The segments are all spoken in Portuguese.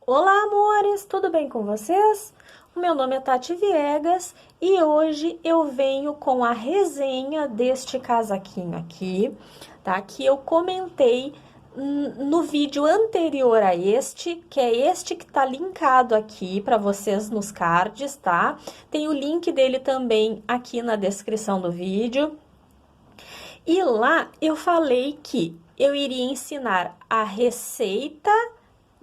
Olá, amores! Tudo bem com vocês? O meu nome é Tati Viegas e hoje eu venho com a resenha deste casaquinho aqui, tá? Que eu comentei no vídeo anterior a este, que é este que tá linkado aqui para vocês nos cards, tá? Tem o link dele também aqui na descrição do vídeo. E lá eu falei que eu iria ensinar a receita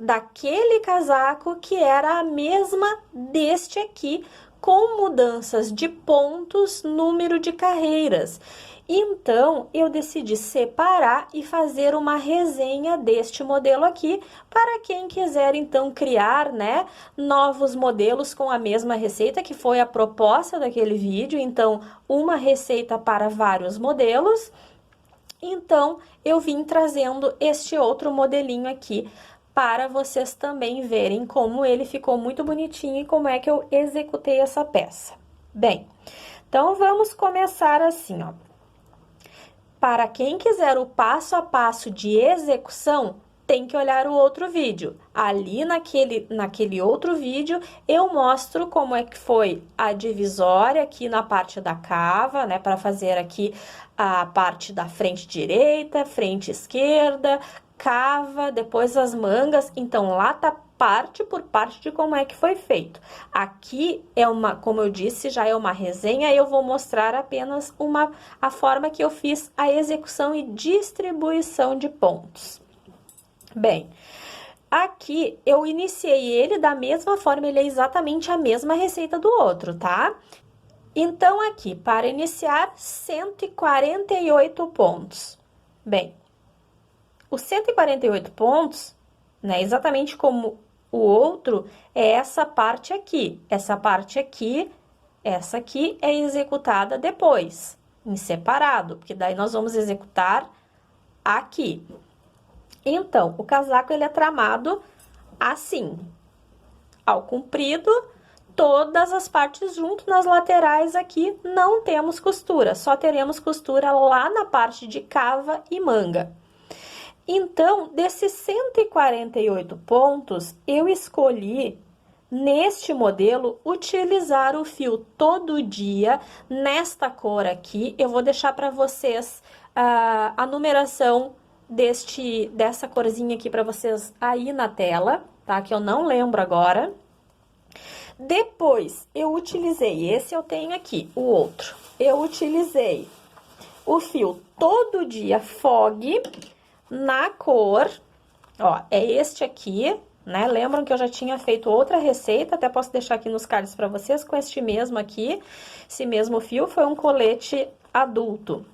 daquele casaco que era a mesma deste aqui, com mudanças de pontos, número de carreiras. Então, eu decidi separar e fazer uma resenha deste modelo aqui, para quem quiser, então, criar, né, novos modelos com a mesma receita, que foi a proposta daquele vídeo. Então, uma receita para vários modelos. Então, eu vim trazendo este outro modelinho aqui, para vocês também verem como ele ficou muito bonitinho e como é que eu executei essa peça. Bem, então vamos começar assim, ó. Para quem quiser o passo a passo de execução, tem que olhar o outro vídeo. Ali naquele outro vídeo, eu mostro como é que foi a divisória aqui na parte da cava, né? Para fazer aqui a parte da frente direita, frente esquerda, cava, depois as mangas. Então, lá tá parte por parte de como é que foi feito. Aqui é como eu disse, já é uma resenha, eu vou mostrar apenas a forma que eu fiz a execução e distribuição de pontos. Bem, aqui eu iniciei ele da mesma forma, ele é exatamente a mesma receita do outro, tá? Então, aqui, para iniciar, 148 pontos. Bem, os 148 pontos, né, exatamente como o outro, é essa parte aqui. Essa parte aqui, essa aqui é executada depois, em separado, porque daí nós vamos executar aqui. Então, o casaco ele é tramado assim, ao comprido, todas as partes junto, nas laterais aqui não temos costura, só teremos costura lá na parte de cava e manga. Então, desses 148 pontos, eu escolhi, neste modelo, utilizar o fio todo dia, nesta cor aqui. Eu vou deixar para vocês a numeração dessa corzinha aqui para vocês aí na tela, tá? Que eu não lembro agora. Depois, eu utilizei, esse eu tenho aqui, o outro. Eu utilizei o fio todo dia Fog na cor, ó, é este aqui, né? Lembram que eu já tinha feito outra receita, até posso deixar aqui nos cards para vocês, com este mesmo aqui. Esse mesmo fio foi um colete adulto,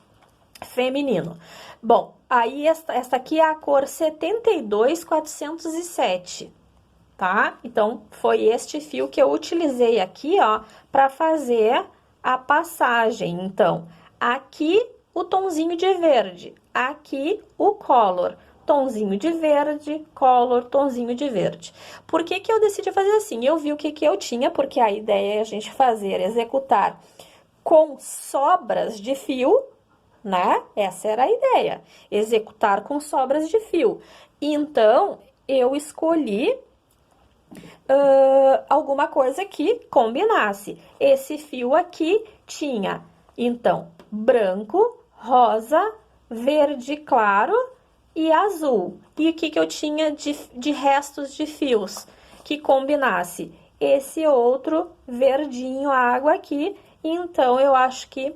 feminino. Bom, aí esta aqui é a cor 72407, tá? Então, foi este fio que eu utilizei aqui, ó, para fazer a passagem. Então, aqui o tonzinho de verde, aqui o color, tonzinho de verde, color, tonzinho de verde. Por que que eu decidi fazer assim? Eu vi o que eu tinha, porque a ideia é a gente executar com sobras de fio, né? Essa era a ideia, executar com sobras de fio. Então, eu escolhi alguma coisa que combinasse. Esse fio aqui tinha, então, branco, rosa, verde claro e azul. E o que eu tinha de restos de fios que combinasse? Esse outro verdinho água aqui. Então, eu acho que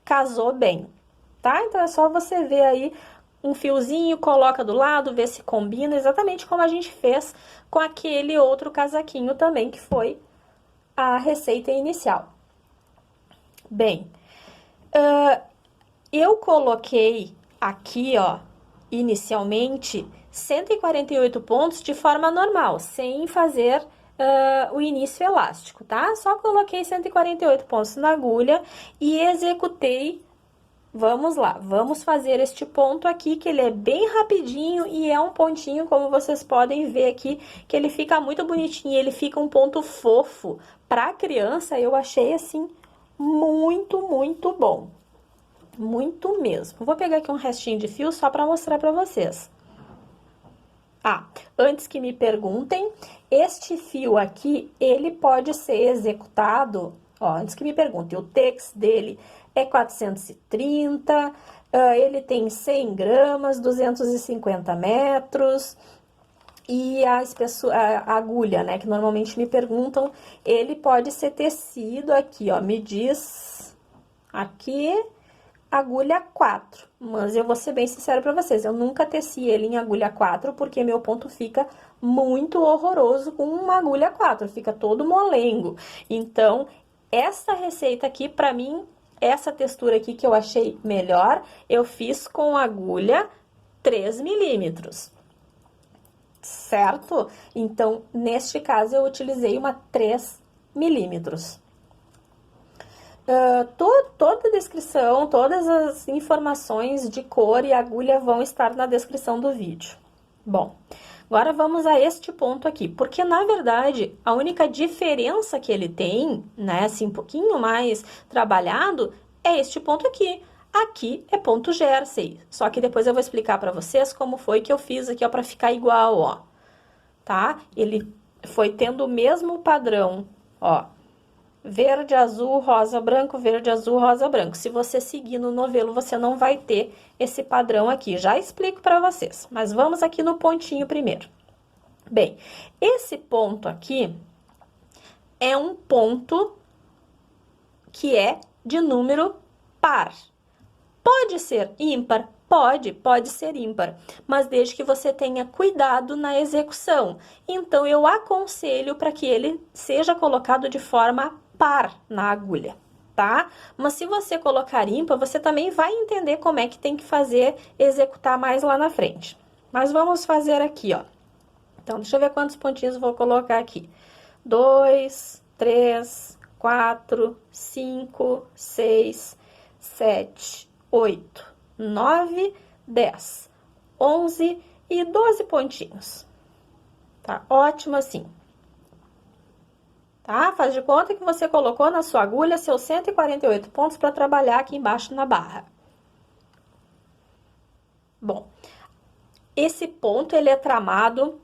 casou bem, tá? Então, é só você ver aí um fiozinho, coloca do lado, vê se combina, exatamente como a gente fez com aquele outro casaquinho também, que foi a receita inicial. Bem, eu coloquei aqui, ó, inicialmente, 148 pontos de forma normal, sem fazer o início elástico, tá? Só coloquei 148 pontos na agulha e executei. Vamos lá, vamos fazer este ponto aqui, que ele é bem rapidinho e é um pontinho, como vocês podem ver aqui, que ele fica muito bonitinho, ele fica um ponto fofo. Para criança, eu achei, assim, muito, muito bom. Muito mesmo. Vou pegar aqui um restinho de fio só para mostrar para vocês. Ah, antes que me perguntem, este fio aqui, ele pode ser executado, ó, antes que me perguntem, o tex dele é 430, ele tem 100 gramas, 250 metros, e a agulha, né, que normalmente me perguntam, ele pode ser tecido aqui, ó, me diz aqui, agulha 4, mas eu vou ser bem sincera pra vocês, eu nunca teci ele em agulha 4, porque meu ponto fica muito horroroso com uma agulha 4, fica todo molengo. Então, essa receita aqui, pra mim, essa textura aqui que eu achei melhor, eu fiz com agulha 3 milímetros. Certo? Então, neste caso, eu utilizei uma 3 milímetros. Toda a descrição, todas as informações de cor e agulha vão estar na descrição do vídeo. Bom, agora vamos a este ponto aqui, porque na verdade a única diferença que ele tem, né, assim um pouquinho mais trabalhado, é este ponto aqui. Aqui é ponto Jersey, só que depois eu vou explicar para vocês como foi que eu fiz aqui, ó, para ficar igual, ó, tá? Ele foi tendo o mesmo padrão, ó. Verde, azul, rosa, branco, verde, azul, rosa, branco. Se você seguir no novelo, você não vai ter esse padrão aqui. Já explico para vocês, mas vamos aqui no pontinho primeiro. Bem, esse ponto aqui é um ponto que é de número par. Pode ser ímpar? Pode ser ímpar, mas desde que você tenha cuidado na execução. Então, eu aconselho para que ele seja colocado de forma par na agulha, tá? Mas se você colocar ímpar, você também vai entender como é que tem que fazer, executar mais lá na frente. Mas vamos fazer aqui, ó. Então, deixa eu ver quantos pontinhos eu vou colocar aqui. 2, 3, 4, 5, 6, 7, 8, 9, 10, 11 e 12 pontinhos. Tá ótimo assim. Tá? Faz de conta que você colocou na sua agulha seus 148 pontos para trabalhar aqui embaixo na barra. Bom, esse ponto ele é tramado,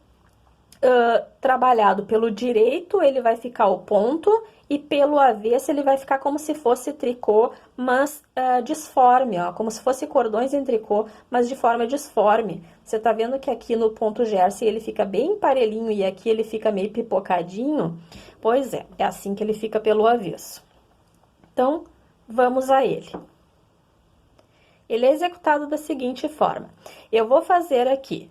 trabalhado pelo direito, ele vai ficar o ponto, e pelo avesso ele vai ficar como se fosse tricô, mas disforme, ó, como se fosse cordões em tricô, mas de forma disforme. Você tá vendo que aqui no ponto Jersey ele fica bem parelhinho e aqui ele fica meio pipocadinho? Pois é assim que ele fica pelo avesso. Então, vamos a ele. Ele é executado da seguinte forma. Eu vou fazer aqui.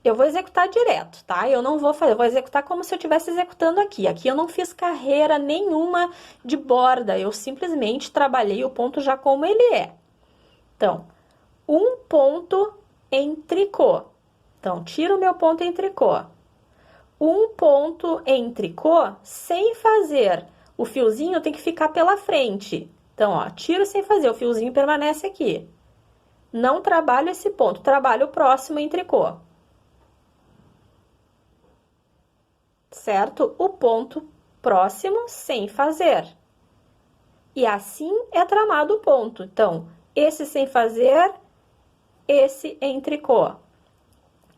Eu vou executar direto, tá? Eu não vou fazer, eu vou executar como se eu estivesse executando aqui. Aqui eu não fiz carreira nenhuma de borda, eu simplesmente trabalhei o ponto já como ele é. Então, um ponto em tricô. Então, tiro o meu ponto em tricô. Um ponto em tricô sem fazer. O fiozinho tem que ficar pela frente. Então, ó, tiro sem fazer, o fiozinho permanece aqui. Não trabalho esse ponto, trabalho o próximo em tricô. Certo? O ponto próximo sem fazer. E assim é tramado o ponto. Então, esse sem fazer, esse em tricô.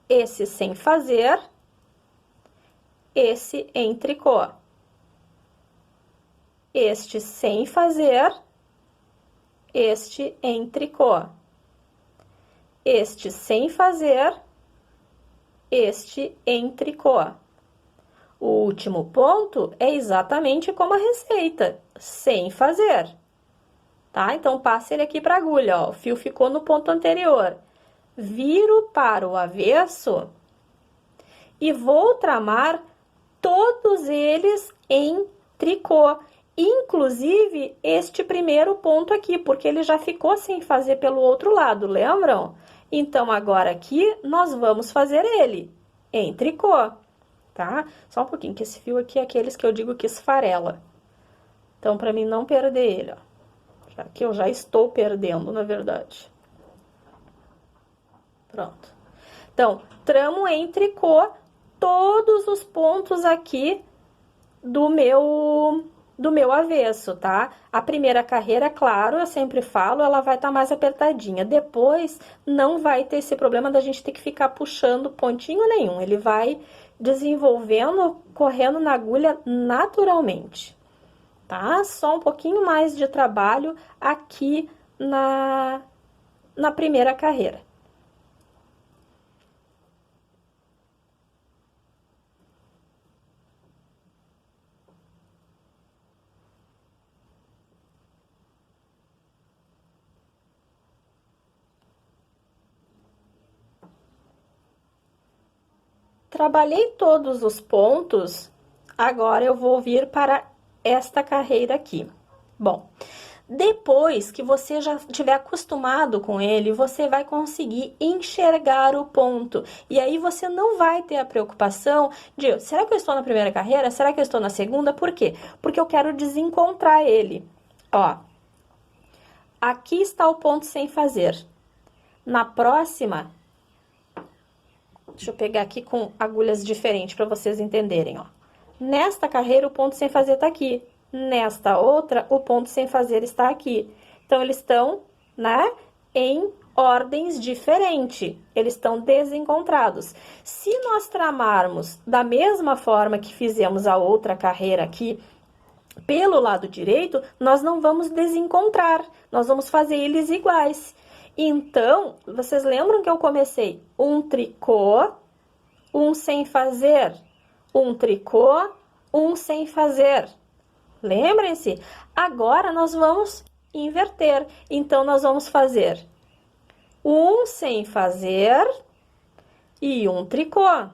Esse sem fazer, esse em tricô. Este sem fazer, este em tricô. Este sem fazer, este em tricô. O último ponto é exatamente como a receita, sem fazer, tá? Então, passe ele aqui para a agulha, ó, o fio ficou no ponto anterior. Viro para o avesso e vou tramar todos eles em tricô, inclusive este primeiro ponto aqui, porque ele já ficou sem fazer pelo outro lado, lembram? Então, agora aqui, nós vamos fazer ele em tricô. Tá? Só um pouquinho, que esse fio aqui é aqueles que eu digo que esfarela. Então, pra mim não perder ele, ó. Já que eu já estou perdendo, na verdade. Pronto. Então, tramo em tricô todos os pontos aqui do meu do meu avesso, tá? A primeira carreira, claro, eu sempre falo, ela vai estar mais apertadinha. Depois, não vai ter esse problema da gente ter que ficar puxando pontinho nenhum. Ele vai desenvolvendo, correndo na agulha naturalmente, tá? Só um pouquinho mais de trabalho aqui na primeira carreira. Trabalhei todos os pontos, agora eu vou vir para esta carreira aqui. Bom, depois que você já estiver acostumado com ele, você vai conseguir enxergar o ponto. E aí você não vai ter a preocupação de, será que eu estou na primeira carreira? Será que eu estou na segunda? Por quê? Porque eu quero desencontrar ele. Ó, aqui está o ponto sem fazer. Na próxima, deixa eu pegar aqui com agulhas diferentes para vocês entenderem, ó. Nesta carreira, o ponto sem fazer tá aqui. Nesta outra, o ponto sem fazer está aqui. Então, eles estão, né, em ordens diferentes. Eles estão desencontrados. Se nós tramarmos da mesma forma que fizemos a outra carreira aqui, pelo lado direito, nós não vamos desencontrar. Nós vamos fazer eles iguais. Então, vocês lembram que eu comecei um tricô, um sem fazer, um tricô, um sem fazer. Lembrem-se? Agora nós vamos inverter. Então, nós vamos fazer um sem fazer e um tricô.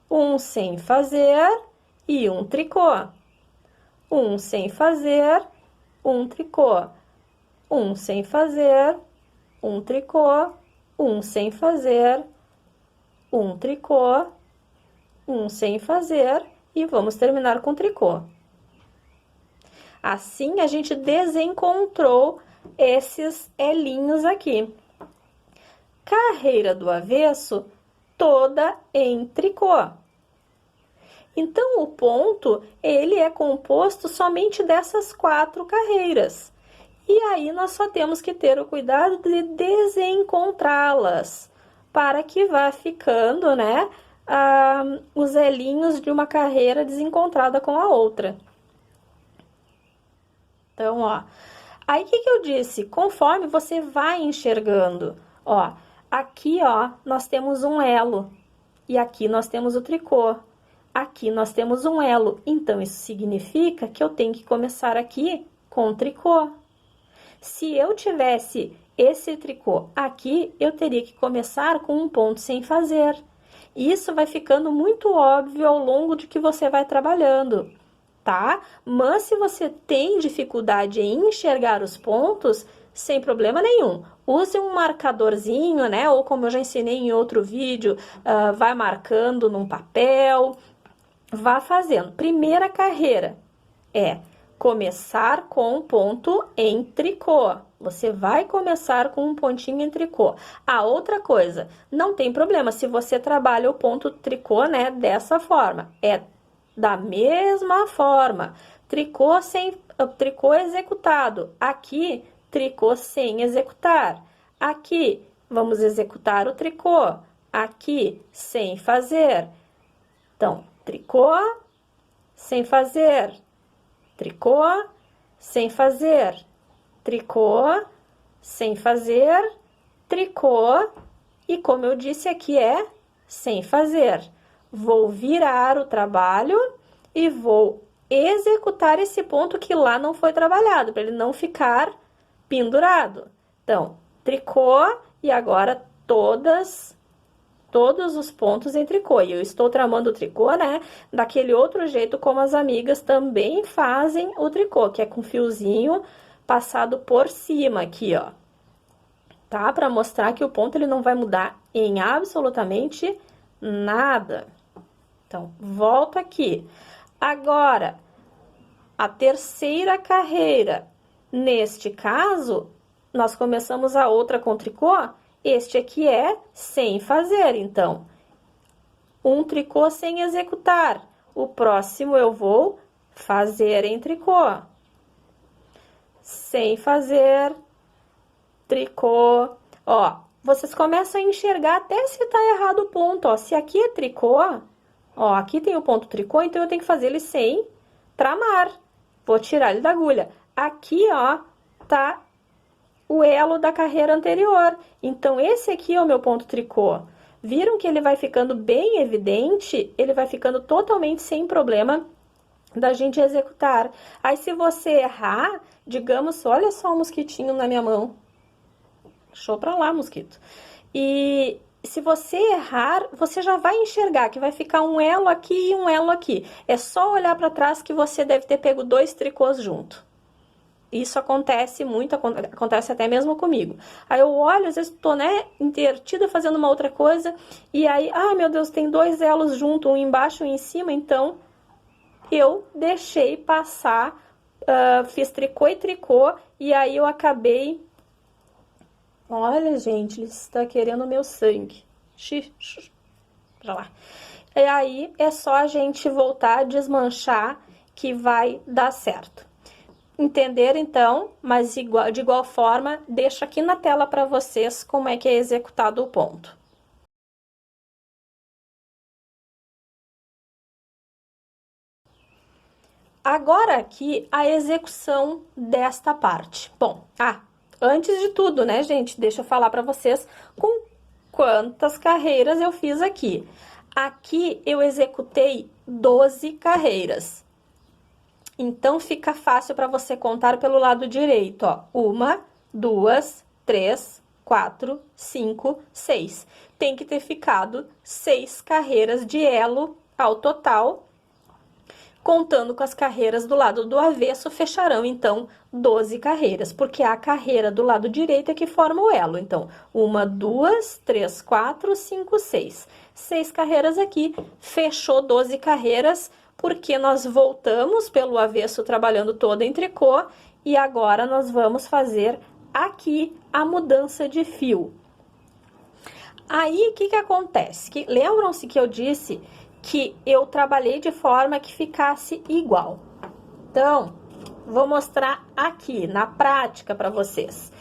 Um sem fazer e um tricô. Um sem fazer, um tricô. Um sem fazer, um tricô, um sem fazer, um tricô, um sem fazer e vamos terminar com tricô. Assim, a gente desencontrou esses elinhos aqui. Carreira do avesso, toda em tricô. Então, o ponto, ele é composto somente dessas 4 carreiras. E aí, nós só temos que ter o cuidado de desencontrá-las, para que vá ficando, né, os elinhos de uma carreira desencontrada com a outra. Então, ó, aí o que eu disse? Conforme você vai enxergando, ó, aqui, ó, nós temos um elo, e aqui nós temos o tricô. Aqui nós temos um elo, então isso significa que eu tenho que começar aqui com o tricô. Se eu tivesse esse tricô aqui, eu teria que começar com um ponto sem fazer. Isso vai ficando muito óbvio ao longo de que você vai trabalhando, tá? Mas se você tem dificuldade em enxergar os pontos, sem problema nenhum. Use um marcadorzinho, né? Ou como eu já ensinei em outro vídeo, vai marcando num papel, vá fazendo. Primeira carreira é começar com um ponto em tricô. Você vai começar com um pontinho em tricô. A outra coisa, não tem problema se você trabalha o ponto tricô, né, dessa forma. É da mesma forma. Tricô executado. Aqui, tricô sem executar. Aqui, vamos executar o tricô. Aqui, sem fazer. Então, tricô, sem fazer. Tricô, sem fazer, tricô, sem fazer, tricô, e como eu disse aqui é sem fazer. Vou virar o trabalho e vou executar esse ponto que lá não foi trabalhado, para ele não ficar pendurado. Então, tricô e agora todos os pontos em tricô. E eu estou tramando o tricô, né, daquele outro jeito como as amigas também fazem o tricô, que é com fiozinho passado por cima aqui, ó. Tá? Para mostrar que o ponto ele não vai mudar em absolutamente nada. Então, volto aqui. Agora, a terceira carreira. Neste caso, nós começamos a outra com tricô. Este aqui é sem fazer, então, um tricô sem executar. O próximo eu vou fazer em tricô, sem fazer tricô. Ó, vocês começam a enxergar até se tá errado o ponto, ó. Se aqui é tricô, ó, aqui tem o ponto tricô, então eu tenho que fazer ele sem tramar. Vou tirar ele da agulha. Aqui, ó, tá o elo da carreira anterior. Então, esse aqui é o meu ponto tricô. Viram que ele vai ficando bem evidente? Ele vai ficando totalmente sem problema da gente executar. Aí, se você errar, digamos, olha só o mosquitinho na minha mão. Deixou pra lá, mosquito. E se você errar, você já vai enxergar que vai ficar um elo aqui e um elo aqui. É só olhar pra trás que você deve ter pego 2 tricôs junto. Isso acontece muito, acontece até mesmo comigo. Aí eu olho, às vezes tô, né, intertida fazendo uma outra coisa, e aí, meu Deus, tem 2 elos junto, um embaixo e um em cima, então eu deixei passar, fiz tricô e tricô, e aí eu acabei... Olha, gente, ele está querendo o meu sangue. Pra lá. E aí é só a gente voltar a desmanchar que vai dar certo. Entender, então, mas de igual forma, deixo aqui na tela para vocês como é que é executado o ponto. Agora aqui, a execução desta parte. Bom, antes de tudo, né, gente, deixa eu falar para vocês com quantas carreiras eu fiz aqui. Aqui eu executei 12 carreiras. Então, fica fácil para você contar pelo lado direito, ó. 1, 2, 3, 4, 5, 6. Tem que ter ficado 6 carreiras de elo ao total. Contando com as carreiras do lado do avesso, fecharão, então, 12 carreiras. Porque a carreira do lado direito é que forma o elo. Então, 1, 2, 3, 4, 5, 6. 6 carreiras aqui, fechou 12 carreiras, porque nós voltamos pelo avesso trabalhando todo em tricô, e agora nós vamos fazer aqui a mudança de fio. Aí, o que que acontece? Lembram-se que eu disse que eu trabalhei de forma que ficasse igual. Então, vou mostrar aqui, na prática, para vocês.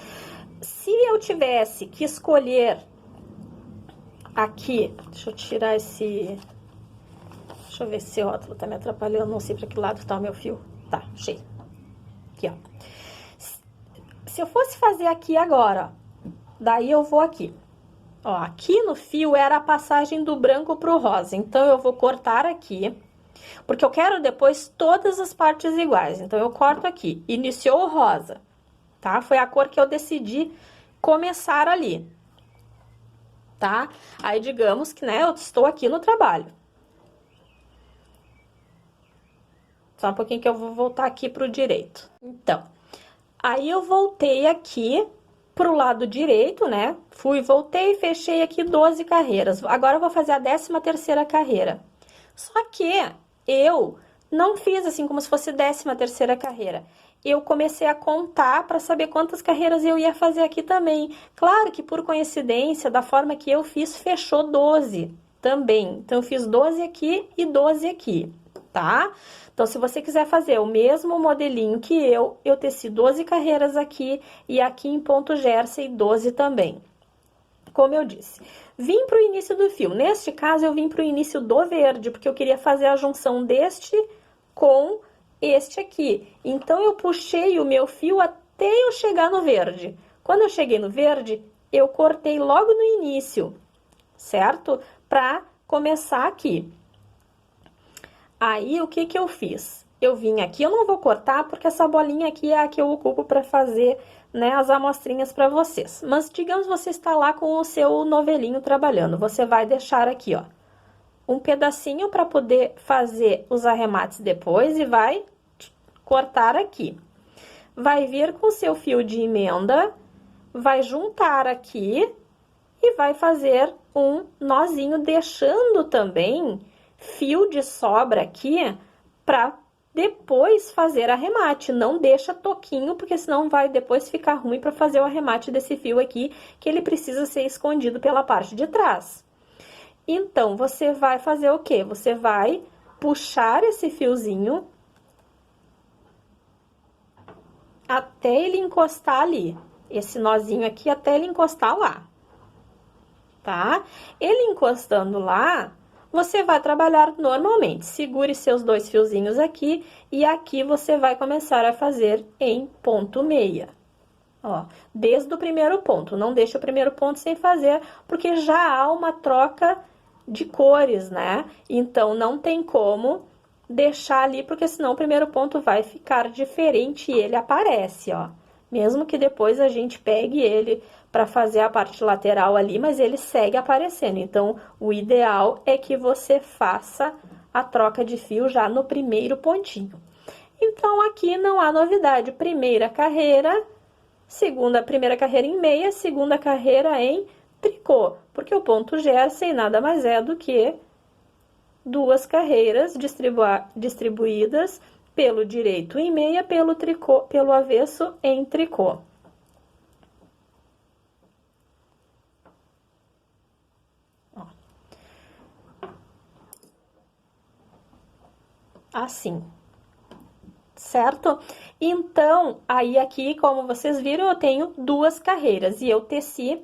Se eu tivesse que escolher aqui, deixa eu tirar esse... Deixa eu ver se esse rótulo tá me atrapalhando, não sei para que lado tá o meu fio. Tá, cheio. Aqui, ó. Se eu fosse fazer aqui agora, ó, daí eu vou aqui. Ó, aqui no fio era a passagem do branco pro rosa, então eu vou cortar aqui, porque eu quero depois todas as partes iguais. Então, eu corto aqui, iniciou o rosa, tá? Foi a cor que eu decidi começar ali, tá? Aí, digamos que, né, eu estou aqui no trabalho. Só um pouquinho que eu vou voltar aqui pro direito. Então, aí eu voltei aqui pro lado direito, né? Fui, voltei, fechei aqui 12 carreiras. Agora eu vou fazer a 13ª carreira. Só que eu não fiz assim como se fosse 13ª carreira. Eu comecei a contar para saber quantas carreiras eu ia fazer aqui também. Claro que por coincidência, da forma que eu fiz, fechou 12 também. Então, eu fiz 12 aqui e 12 aqui, tá? Então, se você quiser fazer o mesmo modelinho que eu teci 12 carreiras aqui e aqui em ponto jersey 12 também. Como eu disse, vim para o início do fio. Neste caso, eu vim para o início do verde, porque eu queria fazer a junção deste com este aqui. Então, eu puxei o meu fio até eu chegar no verde. Quando eu cheguei no verde, eu cortei logo no início, certo? Para começar aqui. Aí, o que que eu fiz? Eu vim aqui, eu não vou cortar, porque essa bolinha aqui é a que eu ocupo para fazer, né, as amostrinhas para vocês. Mas, digamos, você está lá com o seu novelinho trabalhando, você vai deixar aqui, ó, um pedacinho para poder fazer os arremates depois e vai cortar aqui. Vai vir com o seu fio de emenda, vai juntar aqui e vai fazer um nozinho, deixando também fio de sobra aqui para depois fazer arremate. Não deixa toquinho, porque senão vai depois ficar ruim para fazer o arremate desse fio aqui, que ele precisa ser escondido pela parte de trás. Então, você vai fazer o quê? Você vai puxar esse fiozinho até ele encostar ali. Esse nozinho aqui até ele encostar lá, tá? Ele encostando lá, você vai trabalhar normalmente. Segure seus 2 fiozinhos aqui e aqui você vai começar a fazer em ponto meia. Ó, desde o primeiro ponto, não deixa o primeiro ponto sem fazer, porque já há uma troca de cores, né? Então, não tem como deixar ali, porque senão o primeiro ponto vai ficar diferente e ele aparece, ó. Mesmo que depois a gente pegue ele para fazer a parte lateral ali, mas ele segue aparecendo. Então, o ideal é que você faça a troca de fio já no primeiro pontinho. Então, aqui não há novidade. Primeira carreira, primeira carreira em meia, segunda carreira em tricô, porque o ponto Gersen nada mais é do que 2 carreiras distribuídas pelo direito em meia, pelo tricô, pelo avesso em tricô. Ó. Assim. Certo? Então, aí aqui, como vocês viram, eu tenho 2 carreiras e eu teci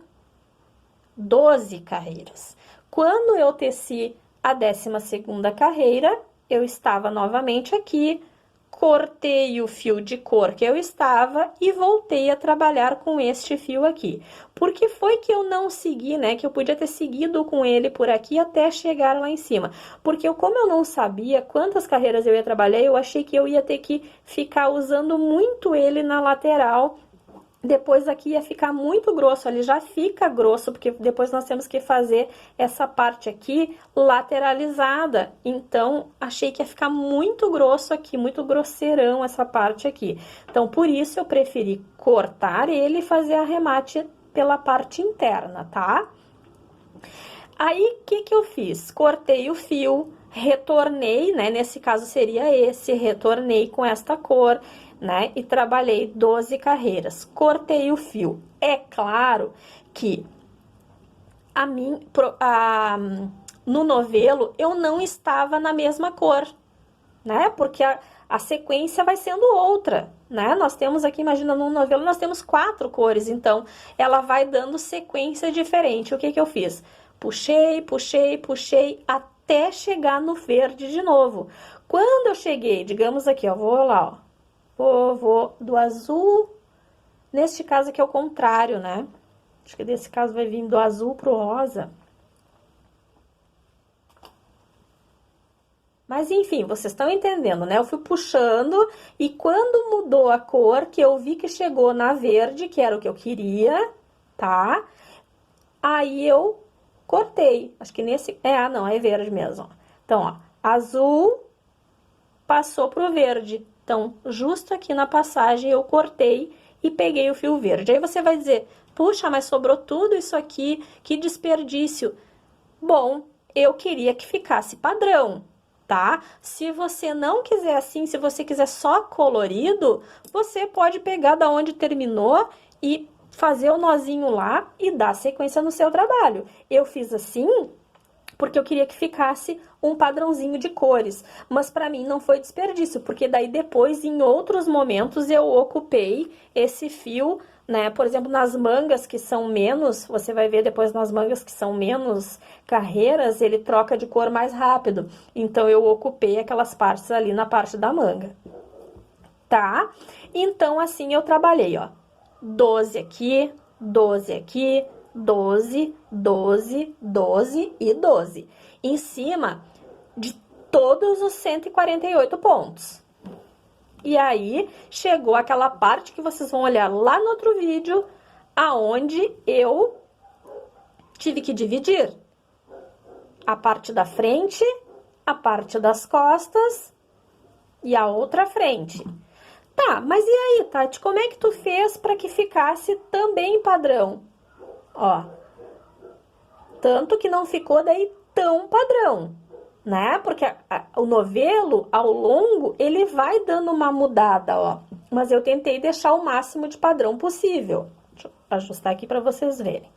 12 carreiras. Quando eu teci a 12ª carreira, eu estava novamente aqui, cortei o fio de cor que eu estava e voltei a trabalhar com este fio aqui. Por que foi que eu não segui, né? Que eu podia ter seguido com ele por aqui até chegar lá em cima. Porque como eu não sabia quantas carreiras eu ia trabalhar, eu achei que eu ia ter que ficar usando muito ele na lateral. Depois aqui ia ficar muito grosso, ali já fica grosso, porque depois nós temos que fazer essa parte aqui lateralizada. Então, achei que ia ficar muito grosso aqui, muito grosseirão essa parte aqui. Então, por isso eu preferi cortar ele e fazer arremate pela parte interna, tá? Aí, o que eu fiz? Cortei o fio, retornei, né? Nesse caso seria esse, retornei com esta cor, né? E trabalhei 12 carreiras. Cortei o fio. É claro que no novelo eu não estava na mesma cor, né? Porque a sequência vai sendo outra, né? Nós temos aqui, imagina, no novelo nós temos 4 cores, então ela vai dando sequência diferente. O que eu fiz? Puxei, puxei, puxei, até chegar no verde de novo. Quando eu cheguei, digamos aqui, ó, vou lá, ó. Vou do azul, neste caso aqui é o contrário, né? Acho que desse caso vai vir do azul pro rosa. Mas, enfim, vocês estão entendendo, né? Eu fui puxando e quando mudou a cor, que eu vi que chegou na verde, que era o que eu queria, tá? Aí eu cortei. Acho que nesse... não, é verde mesmo. Ó. Então, ó, azul passou pro verde. Então, justo aqui na passagem eu cortei e peguei o fio verde. Aí você vai dizer, puxa, mas sobrou tudo isso aqui, que desperdício. Bom, eu queria que ficasse padrão, tá? Se você não quiser assim, se você quiser só colorido, você pode pegar da onde terminou e fazer o nozinho lá e dar sequência no seu trabalho. Eu fiz assim porque eu queria que ficasse um padrãozinho de cores, mas para mim não foi desperdício, porque daí depois, em outros momentos, eu ocupei esse fio, né, por exemplo, nas mangas que são menos, você vai ver depois nas mangas que são menos carreiras, ele troca de cor mais rápido, então eu ocupei aquelas partes ali na parte da manga, tá? Então, assim eu trabalhei, ó, 12 aqui, 12 aqui, 12, 12, 12 e 12. Em cima de todos os 148 pontos. E aí, chegou aquela parte que vocês vão olhar lá no outro vídeo, aonde eu tive que dividir a parte da frente, a parte das costas e a outra frente. Tá, mas e aí, Tati, como é que tu fez para que ficasse também padrão? Ó, tanto que não ficou daí tão padrão, né? Porque o novelo, ao longo, ele vai dando uma mudada, ó. Mas eu tentei deixar o máximo de padrão possível. Deixa eu ajustar aqui para vocês verem.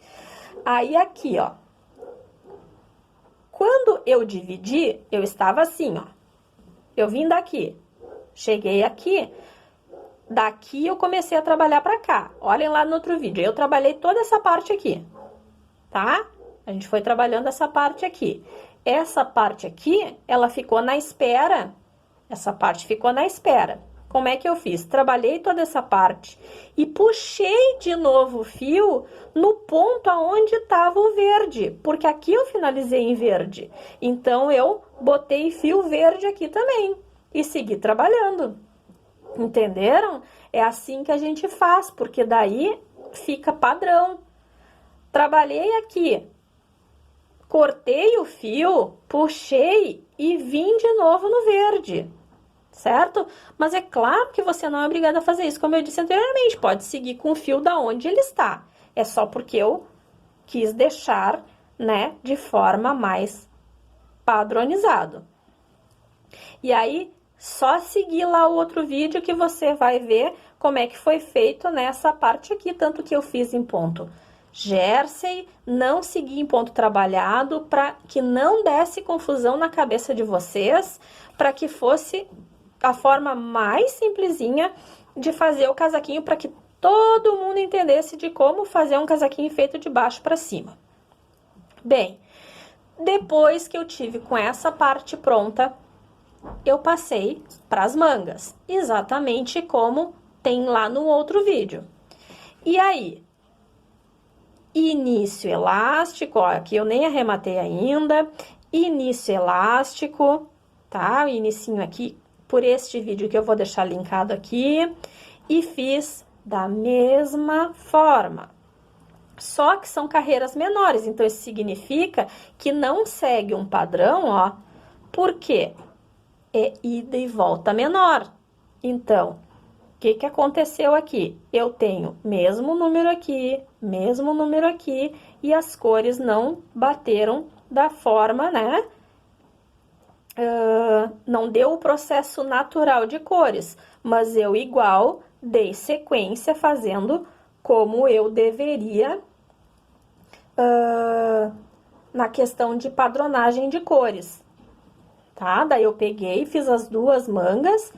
Aí, aqui, ó. Quando eu dividi, eu estava assim, ó. Eu vim daqui, cheguei aqui, Daqui eu comecei a trabalhar pra cá. Olhem lá no outro vídeo. Eu trabalhei toda essa parte aqui, tá? A gente foi trabalhando essa parte aqui. Essa parte aqui, ela ficou na espera. Essa parte ficou na espera. Como é que eu fiz? Trabalhei toda essa parte e puxei de novo o fio no ponto aonde estava o verde, porque aqui eu finalizei em verde. Então, eu botei fio verde aqui também e segui trabalhando. Entenderam? É assim que a gente faz, porque daí fica padrão. Trabalhei aqui, cortei o fio, puxei e vim de novo no verde, certo? Mas é claro que você não é obrigada a fazer isso, como eu disse anteriormente, pode seguir com o fio da onde ele está. É só porque eu quis deixar, né, de forma mais padronizado. E aí, só seguir lá o outro vídeo que você vai ver como é que foi feito nessa parte aqui, tanto que eu fiz em ponto Jersey, não segui em ponto trabalhado, para que não desse confusão na cabeça de vocês, para que fosse a forma mais simplesinha de fazer o casaquinho, para que todo mundo entendesse de como fazer um casaquinho feito de baixo para cima. Bem, depois que eu tive com essa parte pronta, eu passei para as mangas, exatamente como tem lá no outro vídeo. E aí, início elástico, ó, aqui eu nem arrematei ainda, início elástico, tá? O inicinho aqui, por este vídeo que eu vou deixar linkado aqui, e fiz da mesma forma. Só que são carreiras menores, então isso significa que não segue um padrão, ó, por quê? É ida e volta menor. Então, o que que aconteceu aqui? Eu tenho mesmo número aqui, e as cores não bateram da forma, né? Não deu o processo natural de cores, mas eu igual dei sequência fazendo como eu deveria na questão de padronagem de cores. Tá? Daí eu peguei e fiz as duas mangas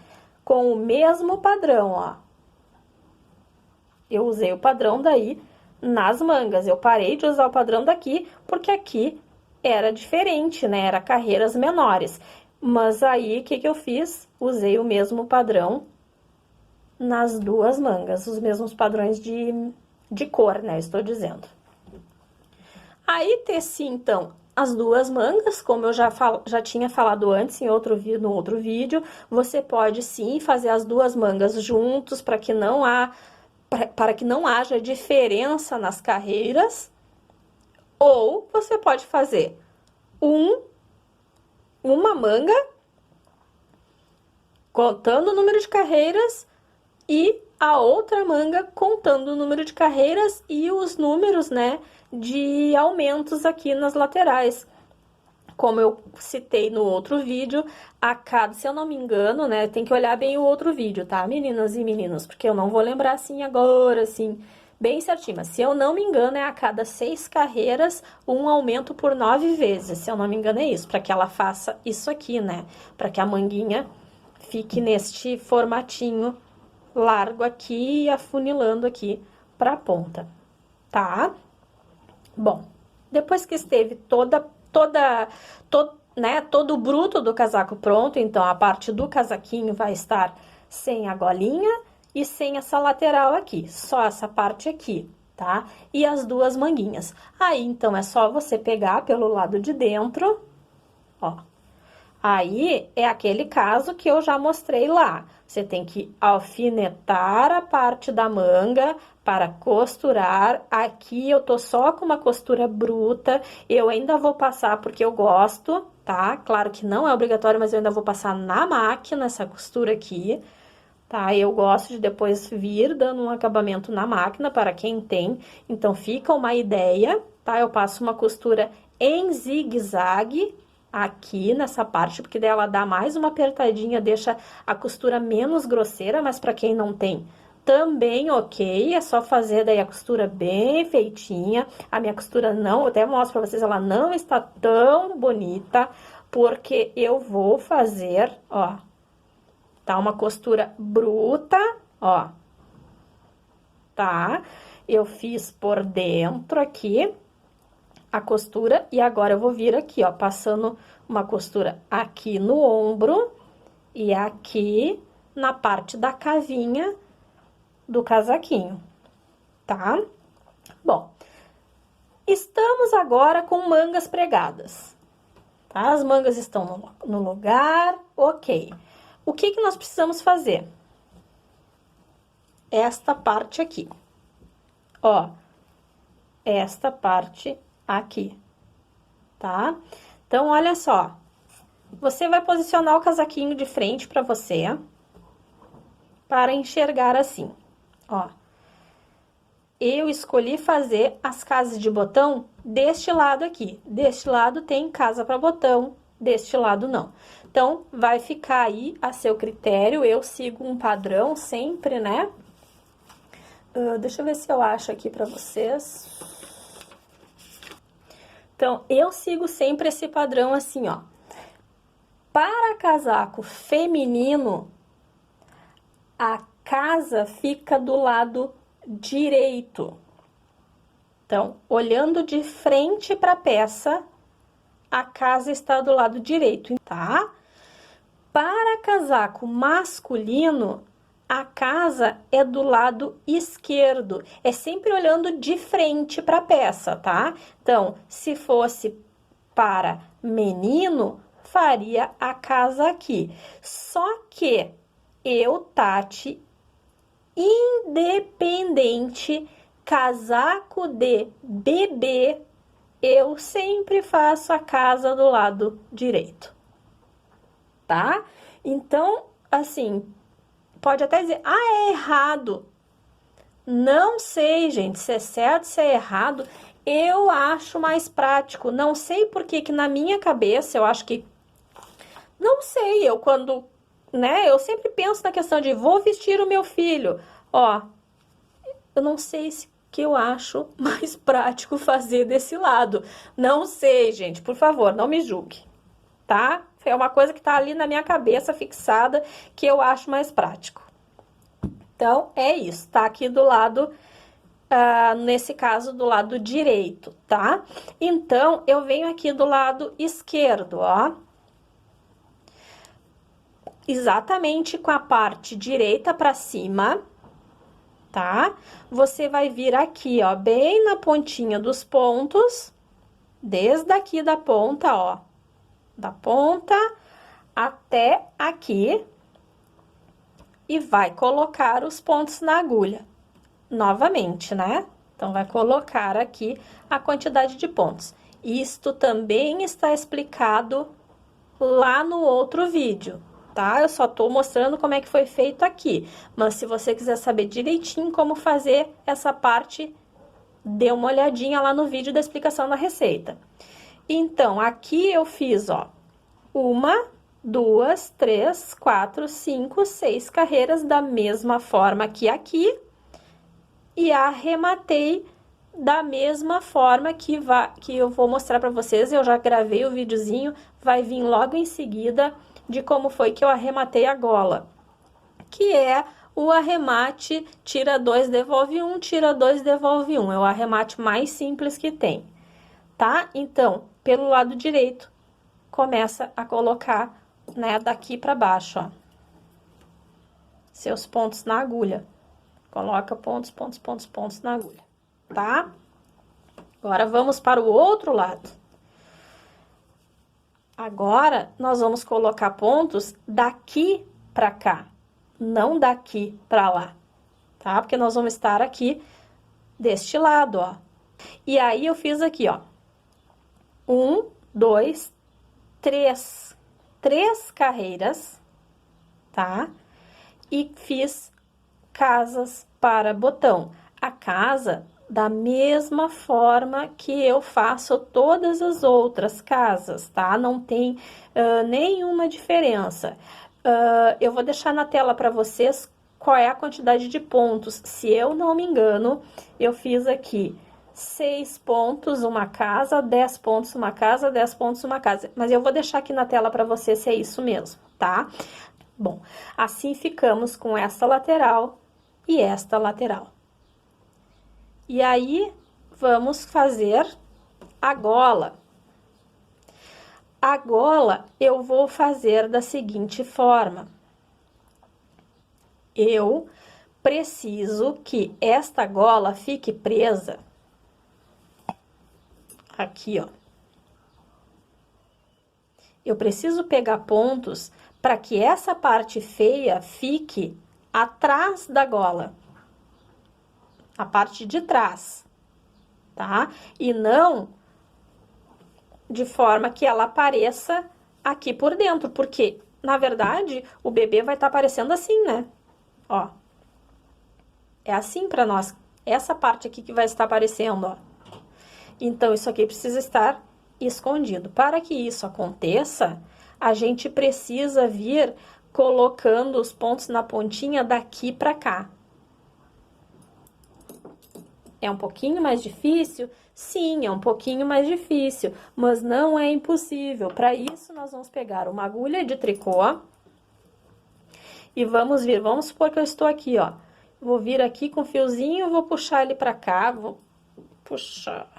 com o mesmo padrão, ó. Eu usei o padrão daí nas mangas. Eu parei de usar o padrão daqui, porque aqui era diferente, né? Era carreiras menores. Mas aí, o que que eu fiz? Usei o mesmo padrão nas duas mangas. Os mesmos padrões de cor, né? Estou dizendo. Aí, teci, então, as duas mangas, como eu já tinha falado antes no outro vídeo, você pode sim fazer as duas mangas juntos para que não haja diferença nas carreiras, ou você pode fazer uma manga contando o número de carreiras e a outra manga contando o número de carreiras e os números, né, de aumentos aqui nas laterais. Como eu citei no outro vídeo, se eu não me engano, né, tem que olhar bem o outro vídeo, tá, meninas e meninos? Porque eu não vou lembrar assim agora, assim, bem certinho. Mas se eu não me engano, é a cada 6 carreiras, um aumento por 9 vezes. Se eu não me engano, é isso, para que ela faça isso aqui, né? Para que a manguinha fique neste formatinho largo aqui e afunilando aqui para a ponta, tá? Bom, depois que esteve todo o bruto do casaco pronto, então a parte do casaquinho vai estar sem a golinha e sem essa lateral aqui, só essa parte aqui, tá? E as duas manguinhas. Aí, então, é só você pegar pelo lado de dentro, ó. Aí, é aquele caso que eu já mostrei lá. Você tem que alfinetar a parte da manga para costurar. Aqui eu tô só com uma costura bruta. Eu ainda vou passar porque eu gosto, tá? Claro que não é obrigatório, mas eu ainda vou passar na máquina essa costura aqui, tá? Eu gosto de depois vir dando um acabamento na máquina para quem tem. Então, fica uma ideia, tá? Eu passo uma costura em zigue-zague aqui nessa parte, porque daí ela dá mais uma apertadinha, deixa a costura menos grosseira, mas para quem não tem, também ok, é só fazer daí a costura bem feitinha. A minha costura não, eu até mostro pra vocês, ela não está tão bonita, porque eu vou fazer, ó, tá uma costura bruta, ó. Tá? Eu fiz por dentro aqui a costura e agora eu vou vir aqui, ó, passando uma costura aqui no ombro e aqui na parte da cavinha do casaquinho, tá? Bom, estamos agora com mangas pregadas, tá? As mangas estão no lugar, ok. O que que nós precisamos fazer? Esta parte aqui, ó, esta parte aqui, tá? Então, olha só, você vai posicionar o casaquinho de frente pra você, para enxergar assim, ó. Eu escolhi fazer as casas de botão deste lado aqui. Deste lado tem casa para botão, deste lado não. Então, vai ficar aí a seu critério, eu sigo um padrão sempre, né? Deixa eu ver se eu acho aqui pra vocês. Então, eu sigo sempre esse padrão assim, ó. Para casaco feminino, a casa fica do lado direito. Então, olhando de frente para a peça, a casa está do lado direito, tá? Para casaco masculino, a casa é do lado esquerdo. É sempre olhando de frente para a peça, tá? Então, se fosse para menino, faria a casa aqui. Só que eu, Tati, independente, casaco de bebê, eu sempre faço a casa do lado direito, tá? Então, assim, pode até dizer, ah, é errado. Não sei, gente, se é certo, se é errado. Eu acho mais prático. Não sei por que na minha cabeça, eu acho que... Não sei, eu quando... né, eu sempre penso na questão de vou vestir o meu filho. Ó, eu não sei se que eu acho mais prático fazer desse lado. Não sei, gente, por favor, não me julgue, tá? É uma coisa que tá ali na minha cabeça fixada que eu acho mais prático. Então, é isso, tá aqui do lado, nesse caso, do lado direito, tá? Então, eu venho aqui do lado esquerdo, ó. Exatamente com a parte direita pra cima, tá? Você vai vir aqui, ó, bem na pontinha dos pontos, desde aqui da ponta, ó, da ponta até aqui, e vai colocar os pontos na agulha, novamente, né? Então, vai colocar aqui a quantidade de pontos. Isto também está explicado lá no outro vídeo, tá? Eu só tô mostrando como é que foi feito aqui. Mas se você quiser saber direitinho como fazer essa parte, dê uma olhadinha lá no vídeo da explicação da receita. Então, aqui eu fiz, ó, 1, 2, 3, 4, 5, 6 carreiras da mesma forma que aqui. E arrematei da mesma forma que eu vou mostrar pra vocês. Eu já gravei o videozinho, vai vir logo em seguida de como foi que eu arrematei a gola. Que é o arremate tira 2, devolve 1, tira 2, devolve 1. É o arremate mais simples que tem, tá? Então, pelo lado direito, começa a colocar, né, daqui pra baixo, ó, seus pontos na agulha. Coloca pontos, pontos, pontos, pontos na agulha, tá? Agora, vamos para o outro lado. Agora, nós vamos colocar pontos daqui pra cá, não daqui pra lá, tá? Porque nós vamos estar aqui deste lado, ó. E aí, eu fiz aqui, ó, 1, 2, 3 carreiras, tá? E fiz casas para botão. A casa da mesma forma que eu faço todas as outras casas, tá? Não tem nenhuma diferença. Eu vou deixar na tela para vocês qual é a quantidade de pontos. Se eu não me engano, eu fiz aqui 6 pontos uma casa, 10 pontos uma casa, 10 pontos uma casa. Mas eu vou deixar aqui na tela para vocês se é isso mesmo, tá? Bom, assim ficamos com essa lateral e esta lateral. E aí, vamos fazer a gola. A gola eu vou fazer da seguinte forma. Eu preciso que esta gola fique presa aqui, ó. Eu preciso pegar pontos para que essa parte feia fique atrás da gola. A parte de trás, tá? E não de forma que ela apareça aqui por dentro, porque, na verdade, o bebê vai estar aparecendo assim, né? Ó. É assim para nós, essa parte aqui que vai estar aparecendo, ó. Então, isso aqui precisa estar escondido. Para que isso aconteça, a gente precisa vir colocando os pontos na pontinha daqui para cá. É um pouquinho mais difícil? Sim, é um pouquinho mais difícil, mas não é impossível. Para isso, nós vamos pegar uma agulha de tricô e vamos vir, vamos supor que eu estou aqui, ó. Vou vir aqui com o fiozinho, vou puxar ele para cá, vou puxar.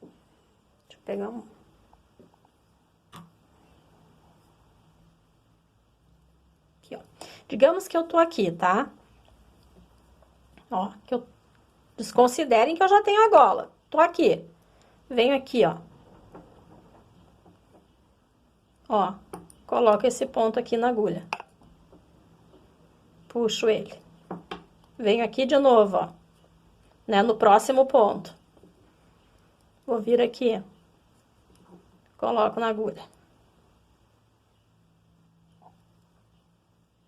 Deixa eu pegar um. Aqui, ó. Digamos que eu tô aqui, tá? Ó, que eu... Desconsiderem que eu já tenho a gola. Tô aqui. Venho aqui, ó. Ó, coloco esse ponto aqui na agulha. Puxo ele. Venho aqui de novo, ó. Né, no próximo ponto. Vou vir aqui. Coloco na agulha.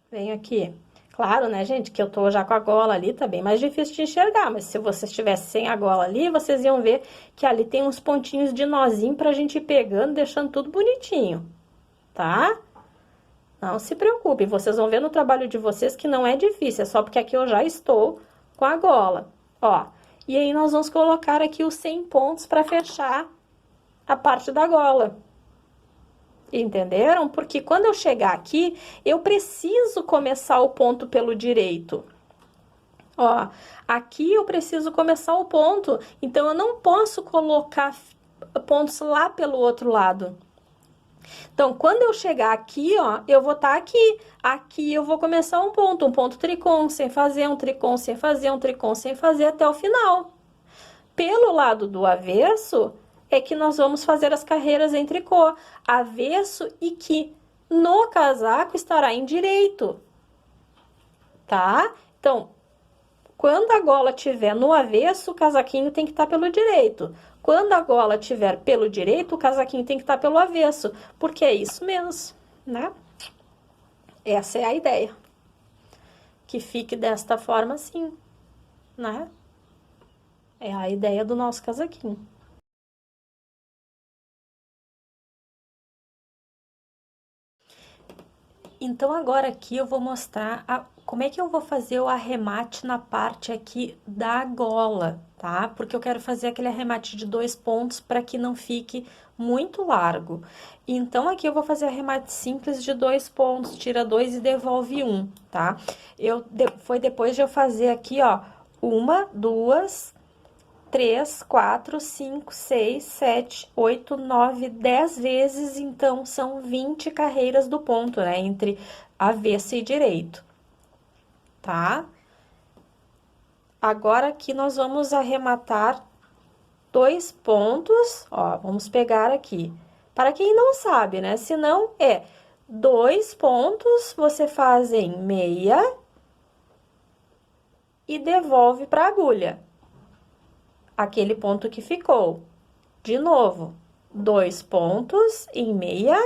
Venho aqui. Claro, né, gente, que eu tô já com a gola ali, tá bem mais difícil de enxergar, mas se vocês estivessem sem a gola ali, vocês iam ver que ali tem uns pontinhos de nozinho pra gente ir pegando, deixando tudo bonitinho, tá? Não se preocupem, vocês vão ver no trabalho de vocês que não é difícil, é só porque aqui eu já estou com a gola, ó. E aí, nós vamos colocar aqui os 100 pontos pra fechar a parte da gola. Entenderam? Porque quando eu chegar aqui, eu preciso começar o ponto pelo direito. Ó, aqui eu preciso começar o ponto, então eu não posso colocar pontos lá pelo outro lado. Então, quando eu chegar aqui, ó, eu vou estar aqui. Aqui eu vou começar um ponto tricô sem fazer, um tricô sem fazer, um tricô sem fazer até o final. Pelo lado do avesso, é que nós vamos fazer as carreiras em tricô, avesso e que no casaco estará em direito, tá? Então, quando a gola estiver no avesso, o casaquinho tem que estar pelo direito. Quando a gola estiver pelo direito, o casaquinho tem que estar pelo avesso, porque é isso mesmo, né? Essa é a ideia. Que fique desta forma assim, né? É a ideia do nosso casaquinho. Então, agora aqui eu vou mostrar como é que eu vou fazer o arremate na parte aqui da gola, tá? Porque eu quero fazer aquele arremate de 2 pontos para que não fique muito largo. Então, aqui eu vou fazer arremate simples de 2 pontos, tira 2 e devolve 1, tá? Foi depois de eu fazer aqui, ó, 1, 2, 3, 4, 5, 6, 7, 8, 9, 10 vezes, então são 20 carreiras do ponto, né? Entre avesso e direito, tá? Agora aqui nós vamos arrematar 2 pontos, ó, vamos pegar aqui. Para quem não sabe, né? Se não, 2 pontos, você faz em meia e devolve para a agulha. Aquele ponto que ficou. De novo, 2 pontos em meia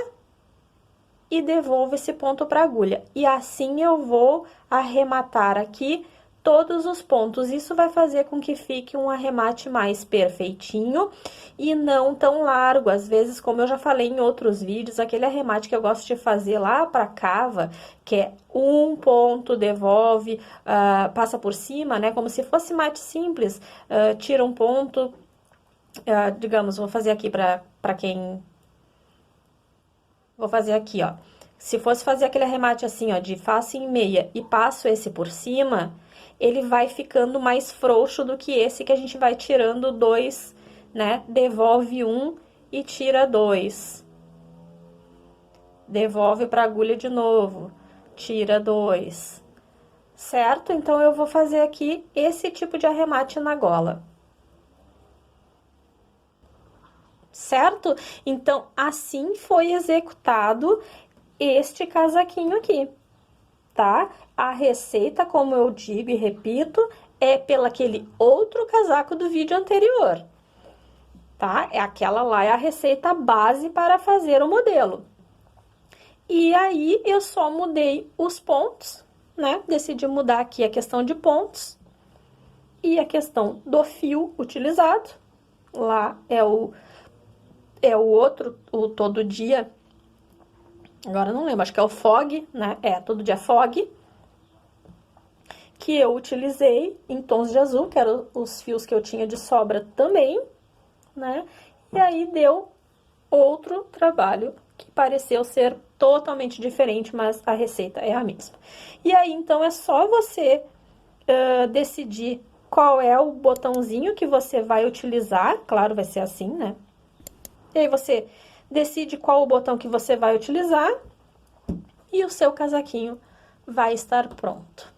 e devolvo esse ponto para a agulha. E assim eu vou arrematar aqui todos os pontos. Isso vai fazer com que fique um arremate mais perfeitinho e não tão largo. Às vezes, como eu já falei em outros vídeos, aquele arremate que eu gosto de fazer lá para cava, que é um ponto, devolve, passa por cima, né? Como se fosse mate simples, tira um ponto, digamos, vou fazer aqui para quem... Vou fazer aqui, ó. Se fosse fazer aquele arremate assim, ó, de faço em meia e passo esse por cima, ele vai ficando mais frouxo do que esse que a gente vai tirando 2, né? Devolve 1 e tira 2. Devolve para a agulha de novo, tira 2. Certo? Então, eu vou fazer aqui esse tipo de arremate na gola. Certo? Então, assim foi executado este casaquinho aqui, tá? A receita, como eu digo e repito, é pelo aquele outro casaco do vídeo anterior, tá? É aquela lá, é a receita base para fazer o modelo. E aí, eu só mudei os pontos, né? Decidi mudar aqui a questão de pontos e a questão do fio utilizado. Lá é o outro, o todo dia. Agora eu não lembro, acho que é o Fog, né? É, todo dia Fog. Que eu utilizei em tons de azul, que eram os fios que eu tinha de sobra também, né? E aí deu outro trabalho que pareceu ser totalmente diferente, mas a receita é a mesma. E aí, então, é só você decidir qual é o botãozinho que você vai utilizar, claro, vai ser assim, né? E aí você decide qual o botão que você vai utilizar e o seu casaquinho vai estar pronto.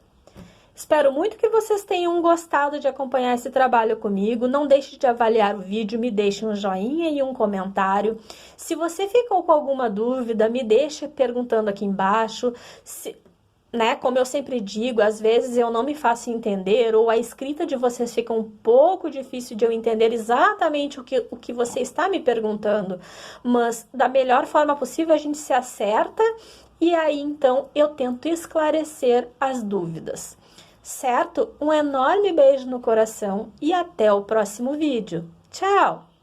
Espero muito que vocês tenham gostado de acompanhar esse trabalho comigo. Não deixe de avaliar o vídeo, me deixe um joinha e um comentário. Se você ficou com alguma dúvida, me deixe perguntando aqui embaixo. Né, como eu sempre digo, às vezes eu não me faço entender ou a escrita de vocês fica um pouco difícil de eu entender exatamente o que você está me perguntando. Mas da melhor forma possível a gente se acerta e aí então eu tento esclarecer as dúvidas. Certo? Um enorme beijo no coração e até o próximo vídeo. Tchau!